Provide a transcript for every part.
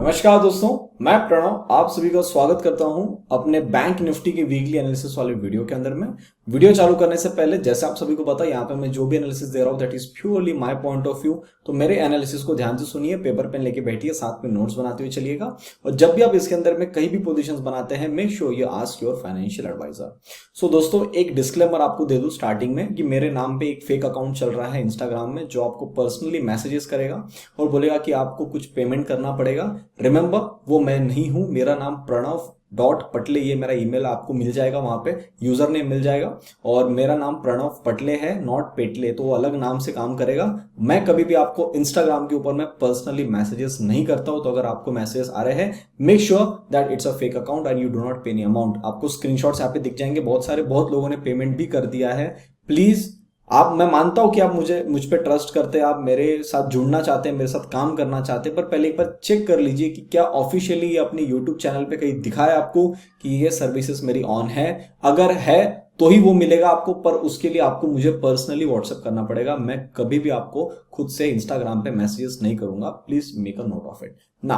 नमस्कार दोस्तों, मैं प्रणव आप सभी का स्वागत करता हूं अपने बैंक निफ्टी के वीकली एनालिसिस वाले वीडियो के अंदर में। वीडियो चालू करने से पहले जैसे आप सभी को पता है यहाँ पे मैं जो भी एनालिसिस दे रहा हूँ that is purely my point of view. तो मेरे एनालिसिस को ध्यान से सुनिए, पेपर पेन लेके बैठिए, साथ में नोट्स बनाते हुए चलिएगा। और जब भी आप इसके अंदर में कहीं भी पोजिशन बनाते हैं make sure you ask your financial advisor. So दोस्तों, एक डिस्क्लेमर आपको दे दूं स्टार्टिंग में कि मेरे नाम पे एक फेक अकाउंट चल रहा है इंस्टाग्राम में जो आपको पर्सनली मैसेजेस करेगा और बोलेगा कि आपको कुछ पेमेंट करना पड़ेगा। रिमेंबर, वो मैं नहीं हूं, मेरा नाम प्रणव.पटले, ये मेरा ईमेल आपको मिल जाएगा, वहां पे यूजर नेम मिल जाएगा और मेरा नाम प्रणव पटले है, नॉट पेटले, तो वो अलग नाम से काम करेगा। मैं कभी भी आपको इंस्टाग्राम के ऊपर मैं पर्सनली मैसेजेस नहीं करता हूं। तो अगर आपको मैसेजेस आ रहे हैं make sure that it's a fake account and you do not पे एनी अमाउंट। आपको स्क्रीनशॉट्स यहाँ पे दिख जाएंगे, बहुत लोगों ने पेमेंट भी कर दिया है। प्लीज मैं मानता हूं कि आप मुझ पे ट्रस्ट करते हैं, आप मेरे साथ जुड़ना चाहते हैं, मेरे साथ काम करना चाहते हैं, पर पहले एक बार चेक कर लीजिए कि क्या ऑफिशियली अपनी यूट्यूब चैनल पे कहीं दिखाया आपको कि ये सर्विसेज मेरी ऑन है। अगर है तो ही वो मिलेगा आपको, पर उसके लिए आपको मुझे पर्सनली व्हाट्सएप करना पड़ेगा। मैं कभी भी आपको खुद से इंस्टाग्राम पे मैसेजेस नहीं करूंगा, please make a note of it. ना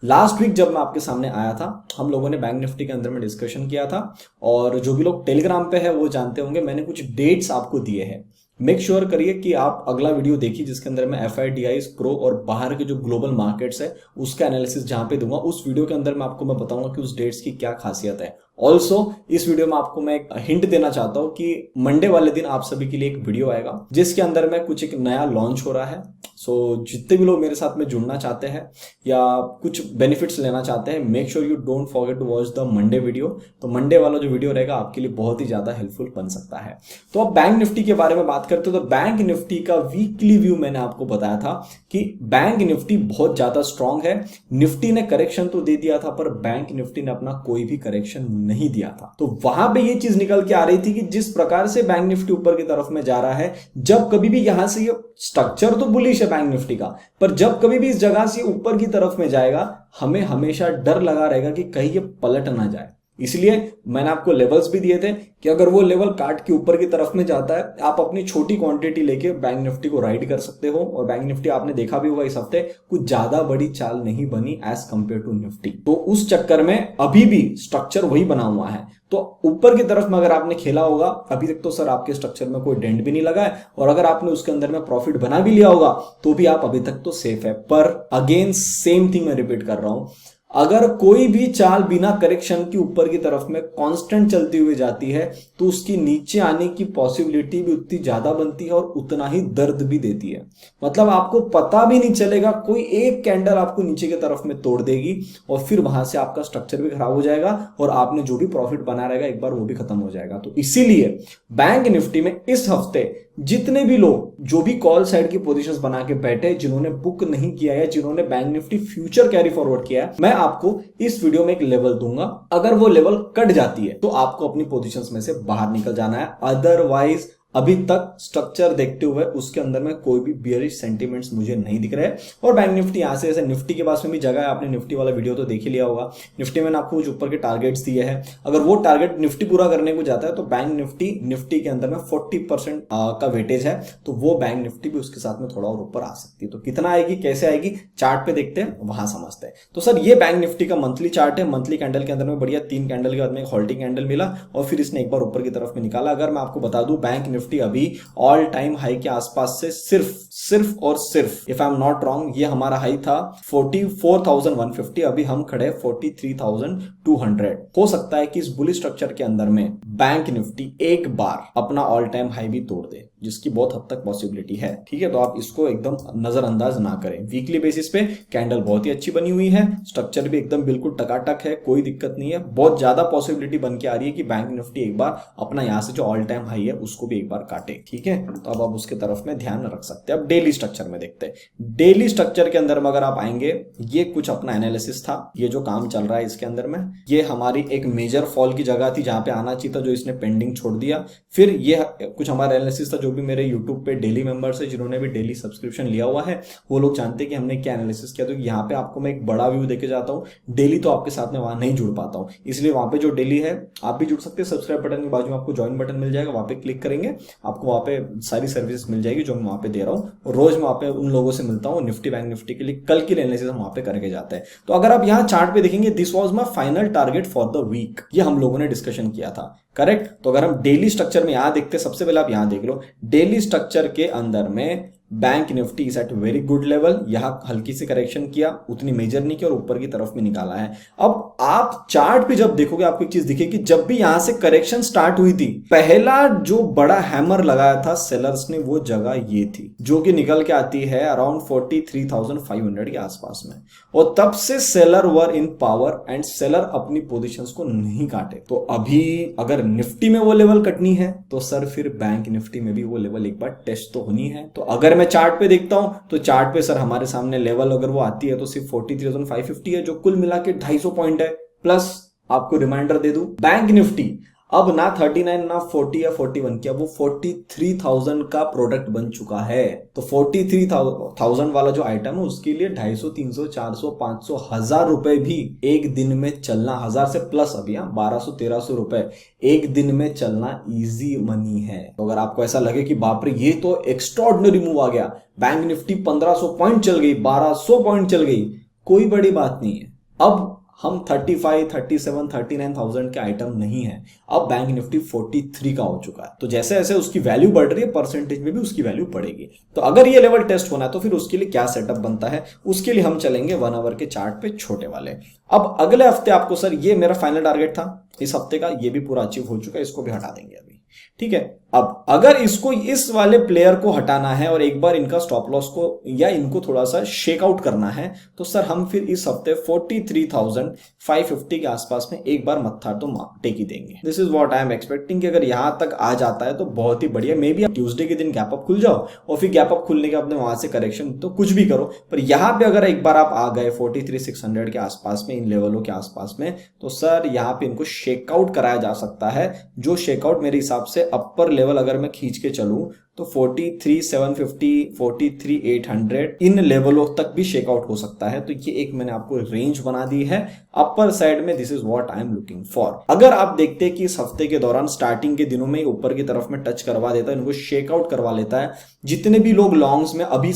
लास्ट वीक जब मैं आपके सामने आया था हम लोगों ने बैंक निफ्टी के अंदर में डिस्कशन किया था और जो भी लोग टेलीग्राम पे है वो जानते होंगे मैंने कुछ डेट्स आपको दिए हैं। मेक श्योर करिए कि आप अगला वीडियो देखिए जिसके अंदर मैं FIDIs प्रो और बाहर के जो ग्लोबल मार्केट्स है उसका एनालिसिस जहां पे दूंगा, उस वीडियो के अंदर मैं आपको बताऊंगा कि उस डेट्स की क्या खासियत है। ऑल्सो इस वीडियो में आपको मैं एक हिंट देना चाहता हूं कि मंडे वाले दिन आप सभी के लिए एक वीडियो आएगा जिसके अंदर में कुछ एक नया लॉन्च हो रहा है। सो जितने भी लोग मेरे साथ में जुड़ना चाहते हैं या कुछ बेनिफिट्स लेना चाहते हैं make sure you don't forget to watch the Monday video. तो मंडे वाला जो वीडियो रहेगा आपके लिए बहुत ही ज्यादा हेल्पफुल बन सकता है। तो अब बैंक निफ्टी के बारे में बात करते हो तो बैंक निफ्टी का वीकली व्यू मैंने आपको बताया था कि बैंक निफ्टी बहुत ज्यादा स्ट्रांग है। निफ्टी ने करेक्शन तो दे दिया था पर बैंक निफ्टी ने अपना कोई भी करेक्शन नहीं दिया था। तो वहां पे ये चीज निकल के आ रही थी कि जिस प्रकार से बैंक निफ्टी ऊपर की तरफ में जा रहा है, जब कभी भी यहां से ये स्ट्रक्चर तो बुलिश है बैंक निफ्टी का, पर जब कभी भी इस जगह से ऊपर की तरफ में जाएगा हमें हमेशा डर लगा रहेगा कि कहीं ये पलट ना जाए। इसलिए मैंने आपको लेवल्स भी दिए थे कि अगर वो लेवल काट के ऊपर की तरफ में जाता है आप अपनी छोटी क्वांटिटी लेके बैंक निफ्टी को राइड कर सकते हो। और बैंक निफ्टी आपने देखा भी होगा इस हफ्ते कुछ ज्यादा बड़ी चाल नहीं बनी एज कंपेयर टू निफ्टी। तो उस चक्कर में अभी भी स्ट्रक्चर वही बना हुआ है। तो ऊपर की तरफ में अगर आपने खेला होगा अभी तक तो सर आपके स्ट्रक्चर में कोई डेंट भी नहीं लगा है और अगर आपने उसके अंदर में प्रॉफिट बना भी लिया होगा तो भी आप अभी तक तो सेफ है। पर अगेन सेम थिंग मैं रिपीट कर रहा हूं, अगर कोई भी चाल बिना करेक्शन की ऊपर की तरफ में कांस्टेंट चलती हुई जाती है तो उसकी नीचे आने की पॉसिबिलिटी भी उतनी ज्यादा बनती है और उतना ही दर्द भी देती है। मतलब आपको पता भी नहीं चलेगा, कोई एक कैंडल आपको नीचे की तरफ में तोड़ देगी और फिर वहां से आपका स्ट्रक्चर भी खराब हो जाएगा और आपने जो भी प्रॉफिट बना रहेगा एक बार वो भी खत्म हो जाएगा। तो इसीलिए बैंक निफ्टी में इस हफ्ते जितने भी लोग जो भी कॉल साइड की पोजीशंस बना के बैठे, जिन्होंने बुक नहीं किया है, जिन्होंने bank Nifty future carry forward किया है, मैं आपको इस वीडियो में एक लेवल दूंगा। अगर वो लेवल कट जाती है तो आपको अपनी पोजीशंस में से बाहर निकल जाना है। अदरवाइज अभी तक स्ट्रक्चर देखते हुए उसके अंदर में कोई भी बियरिश सेंटीमेंट्स मुझे नहीं दिख रहे। और बैंक निफ्टी यहां से, जैसे निफ्टी के पास में भी जगह है, आपने निफ्टी वाला वीडियो तो देख ही लिया होगा। निफ्टी में आपको कुछ ऊपर के टारगेट्स दिए हैं, अगर वो टारगेट निफ्टी पूरा करने को जाता है तो बैंक निफ्टी के अंदर में 40% का वेटेज है, तो वो बैंक निफ्टी भी उसके साथ में थोड़ा और ऊपर आ सकती है। तो कितना आएगी, कैसे आएगी, चार्ट पे देखते हैं, वहां समझते हैं। तो सर ये बैंक निफ्टी का मंथली चार्ट है। मंथली कैंडल के अंदर में बढ़िया 3 कैंडल के बाद में एक होल्डिंग कैंडल मिला और फिर इसने एक बार ऊपर की तरफ में निकाला। अगर मैं आपको बता दूं बैंक निफ्टी अभी ऑल टाइम हाई के आसपास से सिर्फ और सिर्फ if I am not wrong ये हमारा हाई था 44,150, अभी हम खड़े 43,200। हो सकता है कि इस बुलिश स्ट्रक्चर के अंदर में बैंक निफ्टी एक बार अपना ऑल टाइम हाई भी तोड़ दे, जिसकी बहुत हद तक पॉसिबिलिटी है। ठीक है, तो आप इसको एकदम नजरअंदाज ना करें। वीकली बेसिस पे कैंडल बहुत ही अच्छी बनी हुई है, स्ट्रक्चर भी एकदम बिल्कुल टकाटक है, कोई दिक्कत नहीं है। बहुत ज्यादा पॉसिबिलिटी बन के आ रही है कि बैंक निफ्टी एक बार अपना यहां से जो ऑल टाइम हाई है उसको भी एक बार काटे। ठीक है, तो अब आप उसके तरफ में ध्यान रख सकते हैं। अब डेली स्ट्रक्चर में देखते हैं। डेली स्ट्रक्चर के अंदर में अगर आप आएंगे, ये कुछ अपना एनालिसिस था, ये जो काम चल रहा है इसके अंदर में, ये हमारी एक मेजर फॉल की जगह थी जहां पे आना चाहिए था, जो इसने पेंडिंग छोड़ दिया। फिर ये कुछ हमारा एनालिसिस था जो भी मेरे यूट्यूब पे डेली मेंबर्स है, जिन्होंने भी डेली सब्सक्रिप्शन लिया हुआ है, वो लोग जानते हैं कि हमने क्या एनालिसिस किया। तो यहाँ पे आपको मैं एक बड़ा व्यू देके जाता हूँ। डेली तो आपके साथ में वहां नहीं जुड़ पाता हूँ, इसलिए वहां पे जो डेली है आप भी जुड़ सकते हैं। सब्सक्राइब बटन के बाजू में आपको ज्वाइन बटन मिल जाएगा, वहां पे क्लिक करेंगे, आपको वहां पे सारी सर्विसेज मिल जाएगी जो मैं वहां पे दे रहा हूँ। रोज मैं वहां पे उन लोगों से मिलता हूँ निफ्टी बैंक निफ्टी के लिए कल की एनालिसिस हम वहां पे करके जाते हैं। तो अगर आप यहाँ चार्ट पे देखेंगे, this was my final target for the week, ये हम लोगों ने डिस्कशन किया था, करेक्ट। तो अगर हम डेली स्ट्रक्चर में यहां देखते हैं, सबसे पहले आप यहां देख लो, डेली स्ट्रक्चर के अंदर में bank Nifty is at very good level. यहां हल्की सी करेक्शन किया, उतनी मेजर नहीं किया और ऊपर की तरफ में निकाला है। अब आप चार्ट पे जब देखोगे आपको एक चीज दिखेगी, जब भी यहां से करेक्शन स्टार्ट हुई थी, पहला जो बड़ा हैमर लगाया था सेलर्स ने, वो जगह ये थी जो कि निकल के आती है अराउंड 43,500 के आसपास में। और तब से seller were in power and seller अपनी पोजीशंस को नहीं काटे। तो अभी अगर निफ्टी में वो लेवल कटनी है तो सर फिर बैंक निफ्टी में भी वो लेवल एक बार टेस्ट तो होनी है। तो अगर मैं चार्ट पे देखता हूं तो चार्ट पे सर हमारे सामने लेवल अगर वो आती है तो सिर्फ 43,550 है, जो कुल मिला के 250 पॉइंट है। प्लस आपको रिमाइंडर दे दूं, बैंक निफ्टी अब ना 39 ना 40 या 41 की, अब वो 43,000 का प्रोडक्ट बन चुका है। तो 43,000 वाला जो आइटम है उसके लिए 250, 300, 400, 500, 1000 रुपए भी एक दिन में चलना, 1000 से प्लस अभी 1200, 1300 रुपए एक दिन में चलना इजी मनी है। तो अगर आपको ऐसा लगे कि बाप रे ये तो एक्स्ट्राऑर्डिनरी मूव आ गया, बैंक निफ्टी 1500 पॉइंट चल गई, 1200 पॉइंट चल गई, कोई बड़ी बात नहीं है। अब हम 35, 37, 39,000 के आइटम नहीं है, अब बैंक निफ्टी 43 का हो चुका है। तो जैसे जैसे उसकी वैल्यू बढ़ रही है, परसेंटेज में भी उसकी वैल्यू बढ़ेगी। तो अगर ये लेवल टेस्ट होना है तो फिर उसके लिए क्या सेटअप बनता है, उसके लिए हम चलेंगे 1 आवर के चार्ट पे छोटे वाले। अब अगले हफ्ते आपको सर, ये मेरा फाइनल टारगेट था इस हफ्ते का, ये भी पूरा अचीव हो चुका है, इसको भी हटा देंगे अभी, ठीक है। अब अगर इसको, इस वाले प्लेयर को हटाना है और एक बार इनका स्टॉप लॉस को या इनको थोड़ा सा शेक आउट करना है, तो सर हम फिर इस हफ्ते 43,550 के आसपास में एक बार मत्था तो टेक ही देंगे। This is what I am expecting कि अगर यहां तक आ जाता है तो बहुत ही बढ़िया। मे बी आप ट्यूसडे के दिन गैप अप खुल जाओ और फिर गैप अप खुलने के अपने वहां से करेक्शन तो कुछ भी करो, पर यहां पे अगर एक बार आप आ गए 43,600 के आसपास में, इन लेवलों के आसपास में, तो सर यहां पे इनको शेकआउट कराया जा सकता है। जो शेकआउट मेरे हिसाब से अपर लेवल अगर मैं खींच के चलूं तो 43,750, 43,800 इन लेवलों तक भी शेकआउट हो सकता है। तो ये एक मैंने आपको रेंज बना दी है अपर साइड में। This is what I am looking for. अगर आप देखते हैं कि इस हफ्ते के दौरान स्टार्टिंग के दिनों में ऊपर की तरफ में टच करवा देता है, इनको शेकआउट करवा लेता है, जितने भी लोग लॉन्ग्स में अभी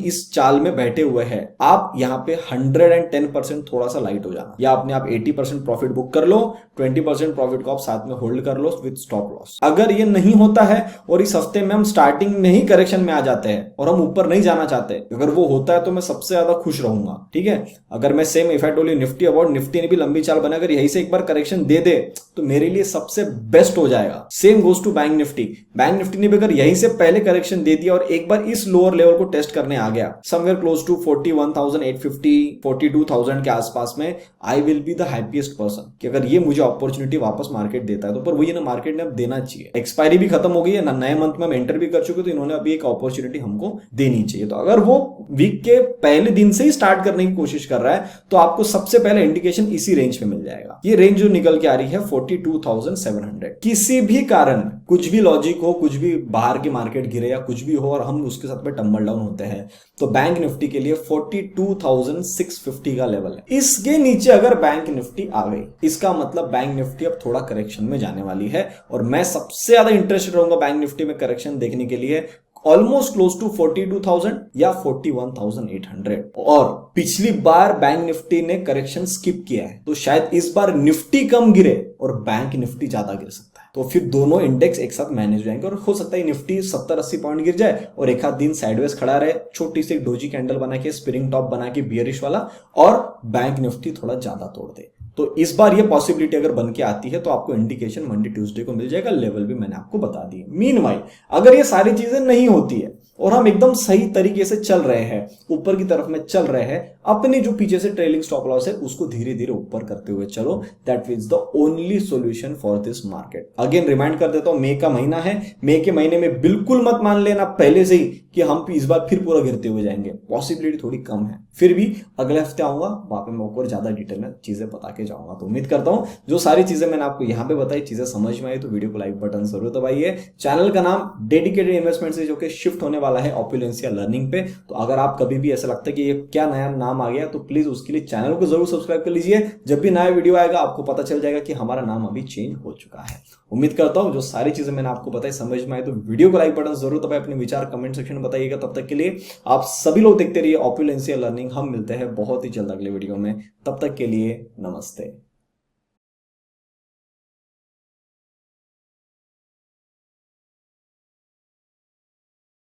इस चाल में बैठे हुए हैं, आप यहाँ पे 110% थोड़ा सा लाइट हो जाना, या अपने आप 80% प्रॉफिट बुक कर लो, 20% प्रॉफिट को आप साथ में होल्ड कर लो विद स्टॉप लॉस। अगर ये नहीं होता है और इस हफ्ते में हम स्टार्टिंग में ही करेक्शन में आ जाते हैं और हम ऊपर नहीं जाना चाहते, अगर वो होता है तो मैं सबसे ज्यादा खुश रहूंगा, ठीक है। अगर मैं same if I told you Nifty about, Nifty ने भी लंबी चाल बना, अगर यहीं से एक बार करेक्शन दे दे तो मेरे लिए सबसे बेस्ट हो जाएगा। Same goes to bank Nifty. Bank Nifty ने भी अगर यहीं से पहले करेक्शन दे दिया और एक बार इस लोअर लेवल को टेस्ट करने आ गया, समवेयर क्लोज टू 41,850, 42,000 के आसपास में, I will be the happiest person कि अगर ये मुझे अपॉर्चुनिटी वापस मार्केट देता है तो। पर वही ना, मार्केट ने अब देना चाहिए, एक्सपायरी भी खत्म हो गई है ना, नए मंथ में हम एंटर भी कर चुके, तो इन्होंने अभी एक अपॉर्चुनिटी हमको देनी चाहिए। तो अगर वो वीक के पहले दिन से ही स्टार्ट करने की कोशिश कर रहा है तो आपको सबसे पहले इंडिकेशन इसी रेंज में मिल जाएगा। ये रेंज जो निकल के आ रही है 42,700। किसी भी कारण, कुछ भी लॉजिक हो, कुछ भी बाहर की मार्केट गिरे या कुछ भी हो और हम उसके साथ में टम्बल डाउन होते हैं, तो बैंक निफ्टी के लिए 42,650 का लेवल है। इसके नीचे अगर बैंक निफ्टी आ गई, इसका मतलब बैंक निफ्टी अब थोड़ा करेक्शन में जाने वाली है और मैं सबसे ज्यादा इंटरेस्टेड रहूंगा बैंक निफ्टी में करेक्शन देखने के लिए ऑलमोस्ट क्लोज टू 42,000 या 41,800। और पिछली बार बैंक निफ्टी ने करेक्शन स्किप किया है, तो शायद इस बार निफ्टी कम गिरे और बैंक निफ्टी ज्यादा गिर सकता है। तो फिर दोनों इंडेक्स एक साथ मैनेज हो जाएंगे और हो सकता है निफ्टी 70-80 पॉइंट गिर जाए और एक आध दिन साइडवेज खड़ा रहे, छोटी सी डोजी कैंडल बना के, स्प्रिंग टॉप बना के बियरिश वाला, और बैंक निफ्टी थोड़ा ज्यादा तोड़ दे। तो इस बार ये पॉसिबिलिटी अगर बन के आती है तो आपको इंडिकेशन मंडे ट्यूसडे को मिल जाएगा, लेवल भी मैंने आपको बता दी। मीनवाइल अगर ये सारी चीजें नहीं होती है और हम एकदम सही तरीके से चल रहे हैं, ऊपर की तरफ में चल रहे हैं, अपने जो पीछे से ट्रेलिंग स्टॉप लॉस है उसको धीरे धीरे ऊपर करते हुए चलो। That is the only solution for this market. Again remind कर देता हूं, मई का महीना है, मई के महीने में बिल्कुल मत मान लेना पहले से ही कि हम इस बार फिर पूरा गिरते हुए जाएंगे, पॉसिबिलिटी थोड़ी कम है। फिर भी अगले हफ्ते आऊंगा, वहां पे मैं और ज्यादा डिटेल में चीजें बता के जाऊंगा। तो उम्मीद करता हूं जो सारी चीजें मैंने आपको यहाँ पे बताई चीजें समझ में आई तो वीडियो को लाइक बटन जरूर दबाइए। चैनल का नाम डेडिकेटेड इन्वेस्टमेंट से जो कि शिफ्ट होने वाला है ऑपुलेंसिया लर्निंग पे। तो अगर आप कभी भी ऐसा लगता है कि ये क्या नया नाम आ गया तो प्लीज उसके लिए चैनल को जरूर सब्सक्राइब कर लीजिए। जब भी नया वीडियो आएगा आपको पता चल जाएगा कि हमारा नाम अभी चेंज हो चुका है। उम्मीद करता हूं जो सारी चीजें मैंने आपको बताई समझ में आई तो वीडियो को लाइक बटन जरूर दबाइए, अपने विचार कमेंट सेक्शन में बताइएगा। तब तक के लिए आप सभी लोग देखते रहिए ऑपुलेंसिया लर्निंग। हम मिलते हैं बहुत ही जल्द अगले वीडियो में, तब तक के लिए नमस्ते।